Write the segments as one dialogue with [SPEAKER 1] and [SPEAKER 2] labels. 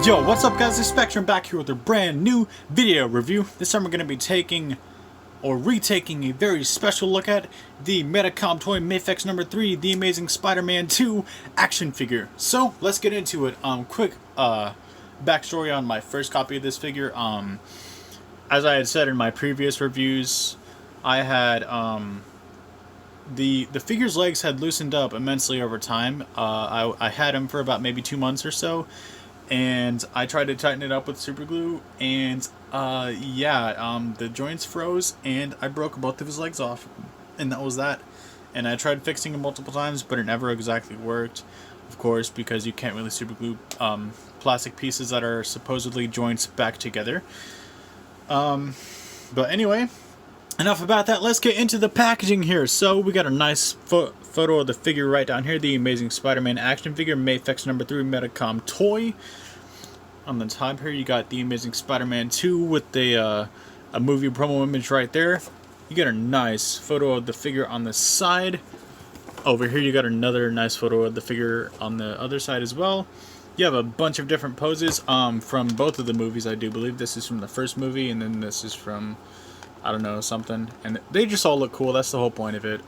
[SPEAKER 1] Yo, what's up guys, it's Spectrum back here with a brand new video review. This time we're going to be taking or retaking a very special look at the Metacom toy MAFEX number 3, The Amazing Spider-Man 2 action figure. So, let's get into it. Quick backstory on my first copy of this figure. As I had said in my previous reviews, I had the figure's legs had loosened up immensely over time. I had him for about maybe 2 months or so. And I tried to tighten it up with super glue, and the joints froze, and I broke both of his legs off, and that was that. And I tried fixing it multiple times, but it never exactly worked, of course, because you can't really super glue plastic pieces that are supposedly joints back together. But anyway, enough about that. Let's get into the packaging here. So we got a nice photo of the figure right down here, the Amazing Spider-Man action figure, MAFEX number 3 Metacom toy. On the top here, you got the Amazing Spider-Man 2 with a movie promo image right there. You got a nice photo of the figure on the side. Over here, you got another nice photo of the figure on the other side as well. You have a bunch of different poses from both of the movies, I do believe. This is from the first movie, and then this is from, I don't know, something. And they just all look cool. That's the whole point of it.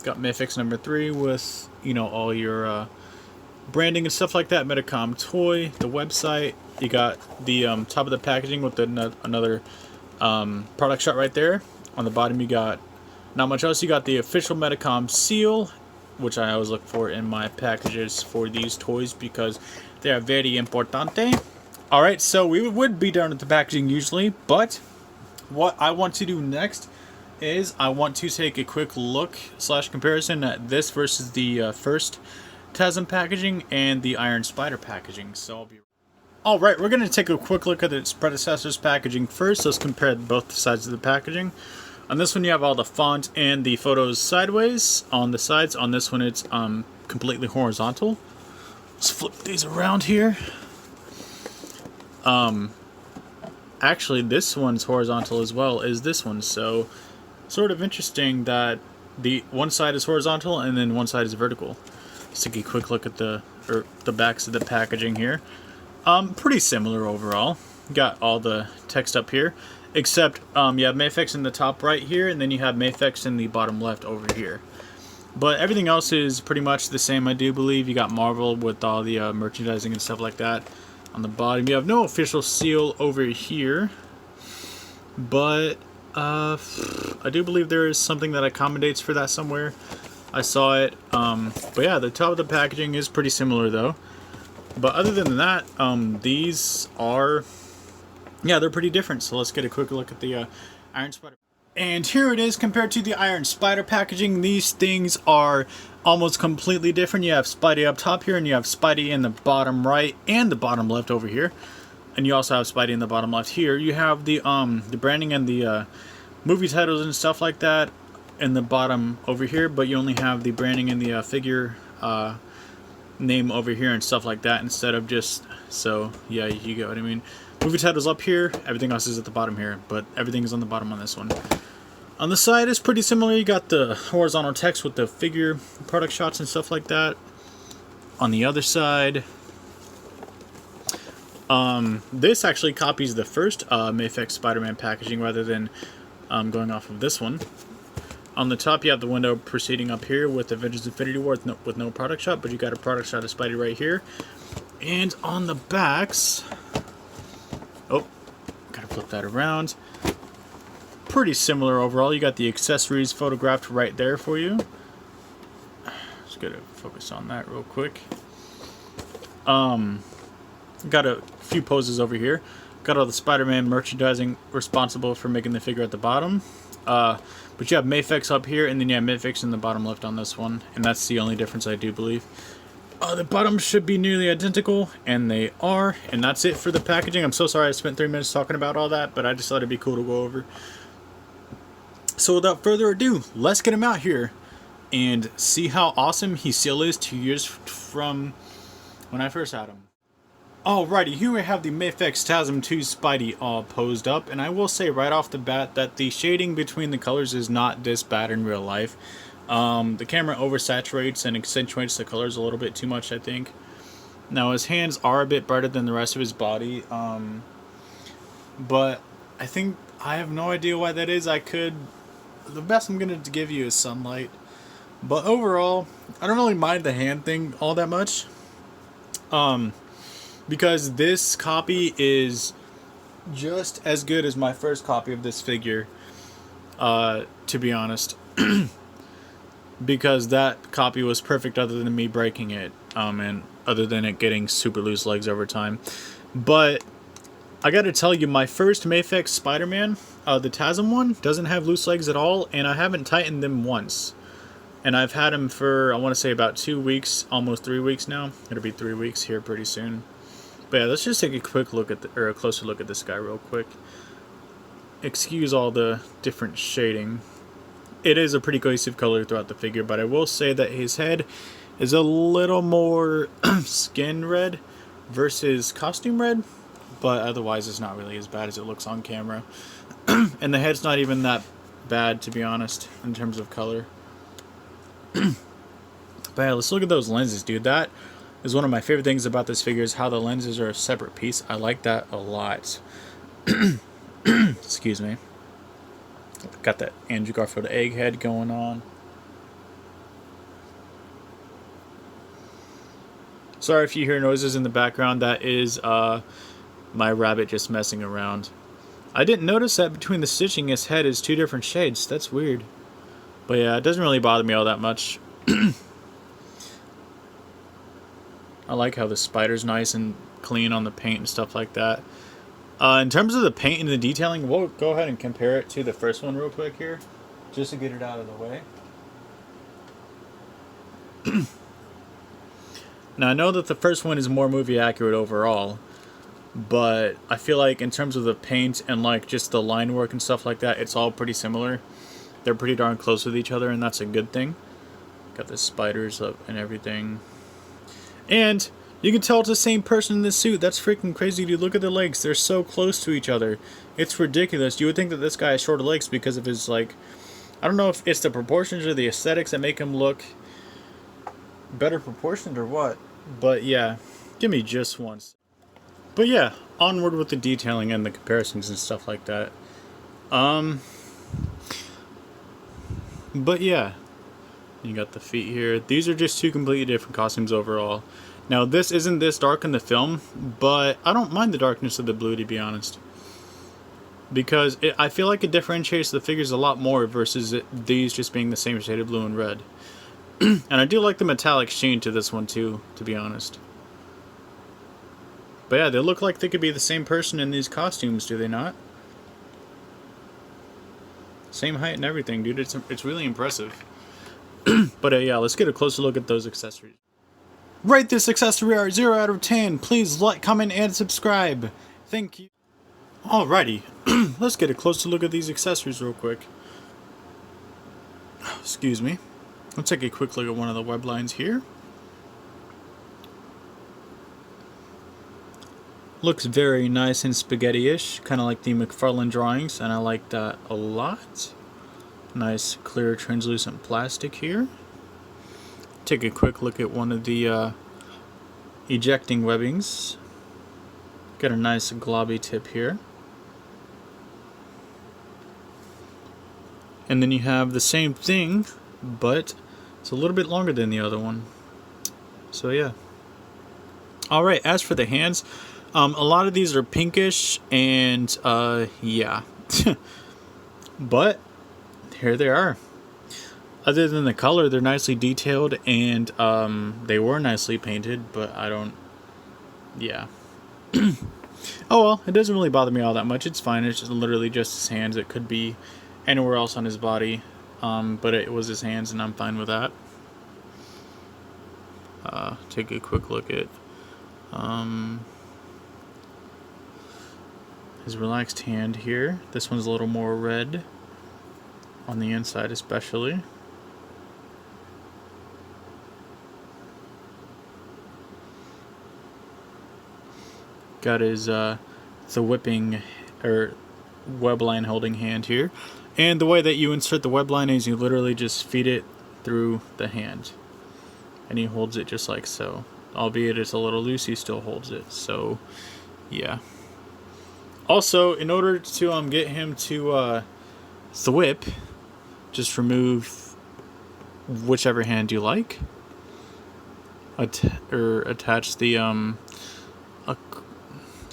[SPEAKER 1] Got MAFEX number 3 with, you know, all your branding and stuff like that. Metacom toy, the website. You got the top of the packaging with another product shot right there. On the bottom, you got not much else. You got the official Metacom seal, which I always look for in my packages for these toys because they are very importante. Alright, so we would be done with the packaging usually, but what I want to do next is I want to take a quick look / comparison at this versus the first TASM packaging and the Iron Spider packaging. So alright, we're going to take a quick look at its predecessor's packaging first. Let's compare both sides of the packaging. On this one you have all the font and the photos sideways on the sides. On this one it's completely horizontal. Let's flip these around here. Actually, this one's horizontal as well as this one, so sort of interesting that the one side is horizontal and then one side is vertical. Let's take a quick look at the backs of the packaging here. Pretty similar overall. Got all the text up here, except you have MAFEX in the top right here, and then you have MAFEX in the bottom left over here. But everything else is pretty much the same, I do believe. You got Marvel with all the merchandising and stuff like that. On the bottom, you have no official seal over here, but I do believe there is something that accommodates for that somewhere. I saw it, but yeah, the top of the packaging is pretty similar though. But other than that, these are, yeah, they're pretty different. So let's get a quick look at the Iron Spider. And here it is compared to the Iron Spider packaging. These things are almost completely different. You have Spidey up top here, and you have Spidey in the bottom right and the bottom left over here. And you also have Spidey in the bottom left here. You have the branding and the movie titles and stuff like that in the bottom over here, but you only have the branding and the figure name over here and stuff like that instead of just, so yeah, you get what I mean. Movie titles up here, everything else is at the bottom here, but everything is on the bottom on this one. On the side is pretty similar. You got the horizontal text with the figure product shots and stuff like that. On the other side, this actually copies the first MAFEX Spider-Man packaging rather than going off of this one. On the top, you have the window proceeding up here with Avengers Infinity War with no product shot, but you got a product shot of Spidey right here. And on the backs, oh, gotta flip that around. Pretty similar overall. You got the accessories photographed right there for you. Just gotta focus on that real quick. Got a few poses over here. Got all the Spider-Man merchandising responsible for making the figure at the bottom. But you have MAFEX up here, and then you have MAFEX in the bottom left on this one, and that's the only difference, I do believe. The bottoms should be nearly identical, and they are, and that's it for the packaging. I'm so sorry I spent 3 minutes talking about all that, but I just thought it'd be cool to go over. So without further ado, let's get him out here and see how awesome he still is 2 years from when I first had him. Alrighty, here we have the MAFEX TASM 2 Spidey all posed up, and I will say right off the bat that the shading between the colors is not this bad in real life. The camera oversaturates and accentuates the colors a little bit too much, I think. Now his hands are a bit brighter than the rest of his body, but I think I have no idea why that is. The best I'm going to give you is sunlight. But overall, I don't really mind the hand thing all that much. Because this copy is just as good as my first copy of this figure, to be honest. Because that copy was perfect other than me breaking it, and other than it getting super loose legs over time. But I gotta tell you, my first MAFEX Spider-Man, the TASM one, doesn't have loose legs at all, and I haven't tightened them once. And I've had him for, I want to say, about 2 weeks, almost 3 weeks now. It'll be 3 weeks here pretty soon. But yeah, let's just take a quick look at or a closer look at this guy real quick. Excuse all the different shading. It is a pretty cohesive color throughout the figure, but I will say that his head is a little more skin red versus costume red, but otherwise it's not really as bad as it looks on camera. And the head's not even that bad, to be honest, in terms of color. But yeah, let's look at those lenses, dude. That is one of my favorite things about this figure, is how the lenses are a separate piece. I like that a lot. Excuse me. Got that Andrew Garfield egghead going on. Sorry if you hear noises in the background. That is my rabbit just messing around. I didn't notice that between the stitching, his head is 2 different shades. That's weird. But yeah, it doesn't really bother me all that much. I like how the spider's nice and clean on the paint and stuff like that. In terms of the paint and the detailing, we'll go ahead and compare it to the first one real quick here, just to get it out of the way. Now, I know that the first one is more movie accurate overall, but I feel like in terms of the paint and like just the line work and stuff like that, it's all pretty similar. They're pretty darn close with each other, and that's a good thing. Got the spiders up and everything. And you can tell it's the same person in this suit. That's freaking crazy, dude. Look at the legs. They're so close to each other. It's ridiculous. You would think that this guy has shorter legs because of his, like... I don't know if it's the proportions or the aesthetics that make him look better proportioned or what. But yeah, give me just once. But yeah, onward with the detailing and the comparisons and stuff like that. But yeah, you got the feet here. These are just 2 completely different costumes overall. Now, this isn't this dark in the film, but I don't mind the darkness of the blue, to be honest. Because I feel like it differentiates the figures a lot more versus these just being the same shade of blue and red. And I do like the metallic sheen to this one too, to be honest. But yeah, they look like they could be the same person in these costumes, do they not? Same height and everything, dude. It's really impressive. But yeah, let's get a closer look at those accessories. Rate this accessory art 0 out of 10. Please like, comment, and subscribe. Thank you. Alrighty, let's get a closer look at these accessories real quick. Excuse me. Let's take a quick look at one of the web lines here. Looks very nice and spaghetti-ish, kind of like the McFarlane drawings, and I like that a lot. Nice clear translucent plastic here. Take a quick look at one of the ejecting webbings. Got a nice globby tip here. And then you have the same thing, but it's a little bit longer than the other one. So yeah. Alright, as for the hands, a lot of these are pinkish, and yeah. But here they are. Other than the color, they're nicely detailed, and they were nicely painted, but I don't... Yeah. Oh well, it doesn't really bother me all that much. It's fine. It's just literally just his hands. It could be anywhere else on his body, but it was his hands, and I'm fine with that. Take a quick look at his relaxed hand here. This one's a little more red on the inside especially. Got his the whipping or web line holding hand here. And the way that you insert the web line is you literally just feed it through the hand. And he holds it just like so. albeit it's a little loose, he still holds it. So, yeah. Also, in order to get him to thwip, just remove whichever hand you like. Attach the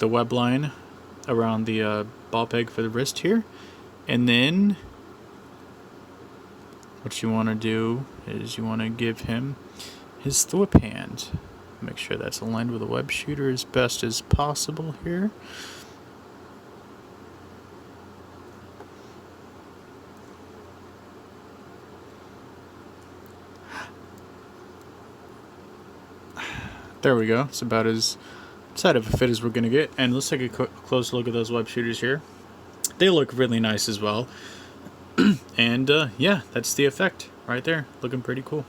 [SPEAKER 1] web line around the ball peg for the wrist here, and then what you want to do is you want to give him his thwip hand. Make sure that's aligned with the web shooter as best as possible here. There we go. It's about as tight of a fit as we're going to get. And let's take a close look at those web shooters here. They look really nice as well. And yeah, that's the effect right there. Looking pretty cool.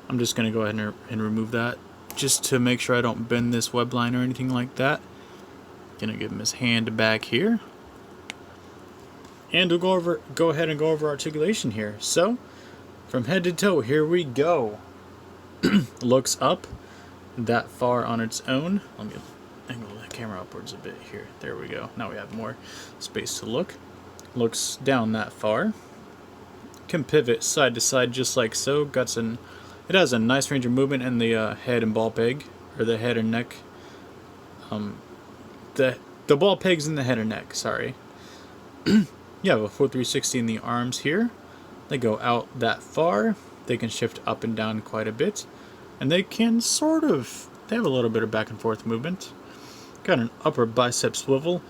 [SPEAKER 1] I'm just going to go ahead and remove that just to make sure I don't bend this web line or anything like that. Gonna give him his hand back here. And we'll go ahead and go over articulation here. So, from head to toe, here we go. Looks up that far on its own. Let me angle the camera upwards a bit here. There we go. Now we have more space to look. Looks down that far. Can pivot side to side just like so. It has a nice range of movement in the head and ball peg, or the head and neck. The ball peg's in the head and neck. Sorry. You have a full 360 in the arms here. They go out that far. They can shift up and down quite a bit. And they can they have a little bit of back and forth movement. Got an upper bicep swivel.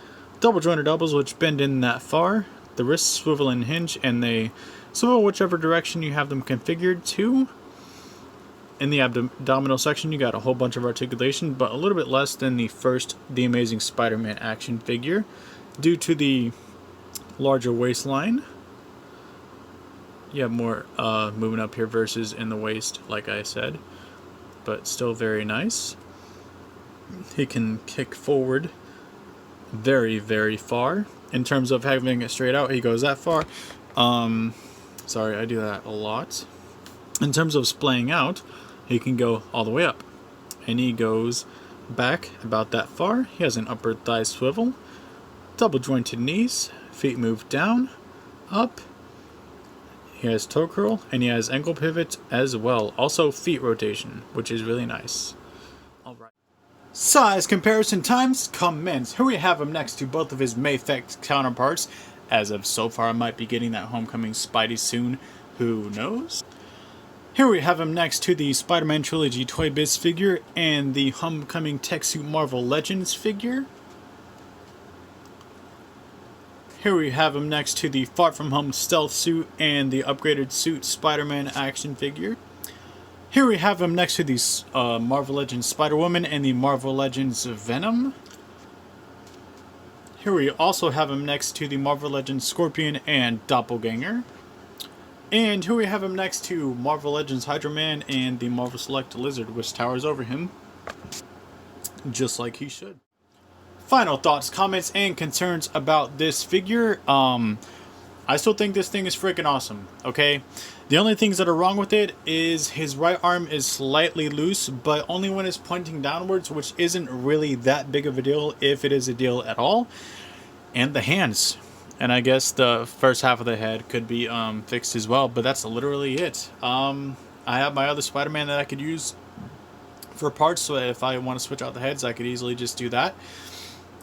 [SPEAKER 1] Double jointed elbows which bend in that far. The wrists swivel and hinge, and they swivel whichever direction you have them configured to. In the abdominal section, you got a whole bunch of articulation, but a little bit less than the first The Amazing Spider-Man action figure due to the larger waistline. You have more movement up here versus in the waist, like I said, but still very nice. He can kick forward very, very far. In terms of having it straight out, he goes that far. Sorry, I do that a lot. In terms of splaying out, he can go all the way up. And he goes back about that far. He has an upper thigh swivel, double jointed knees, feet move down, up. He has toe curl, and he has ankle pivot as well. Also feet rotation, which is really nice. Alright. Size comparison times commence. Here we have him next to both of his MAFEX counterparts. As of so far, I might be getting that Homecoming Spidey soon. Who knows? Here we have him next to the Spider-Man Trilogy Toy Biz figure and the Homecoming Tech Suit Marvel Legends figure. Here we have him next to the Far From Home Stealth Suit and the upgraded suit Spider-Man action figure. Here we have him next to the Marvel Legends Spider-Woman and the Marvel Legends Venom. Here we also have him next to the Marvel Legends Scorpion and Doppelganger. And here we have him next to Marvel Legends Hydra Man and the Marvel Select Lizard, which towers over him, just like he should. Final thoughts, comments, and concerns about this figure. I still think this thing is freaking awesome, okay? The only things that are wrong with it is his right arm is slightly loose, but only when it's pointing downwards, which isn't really that big of a deal, if it is a deal at all. And the hands. And I guess the first half of the head could be fixed as well, but that's literally it. I have my other Spider-Man that I could use for parts, so if I want to switch out the heads, I could easily just do that.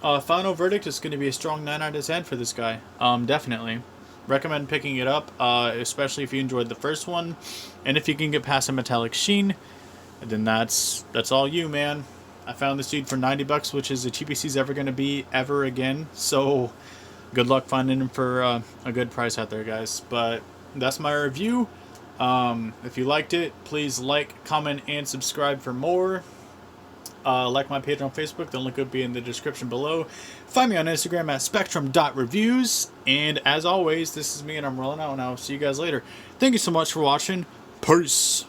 [SPEAKER 1] Final verdict is going to be a strong 9 out of 10 for this guy. Definitely. Recommend picking it up, especially if you enjoyed the first one. And if you can get past a metallic sheen, then that's all you, man. I found this dude for 90 bucks, which is the cheapest he's ever going to be ever again. So good luck finding him for a good price out there, guys. But that's my review. If you liked it, please like, comment, and subscribe for more. Like my page on Facebook, the link will be in the description below. Find me on Instagram at spectrum.reviews. And as always, this is me and I'm rolling out now. See you guys later. Thank you so much for watching. Peace.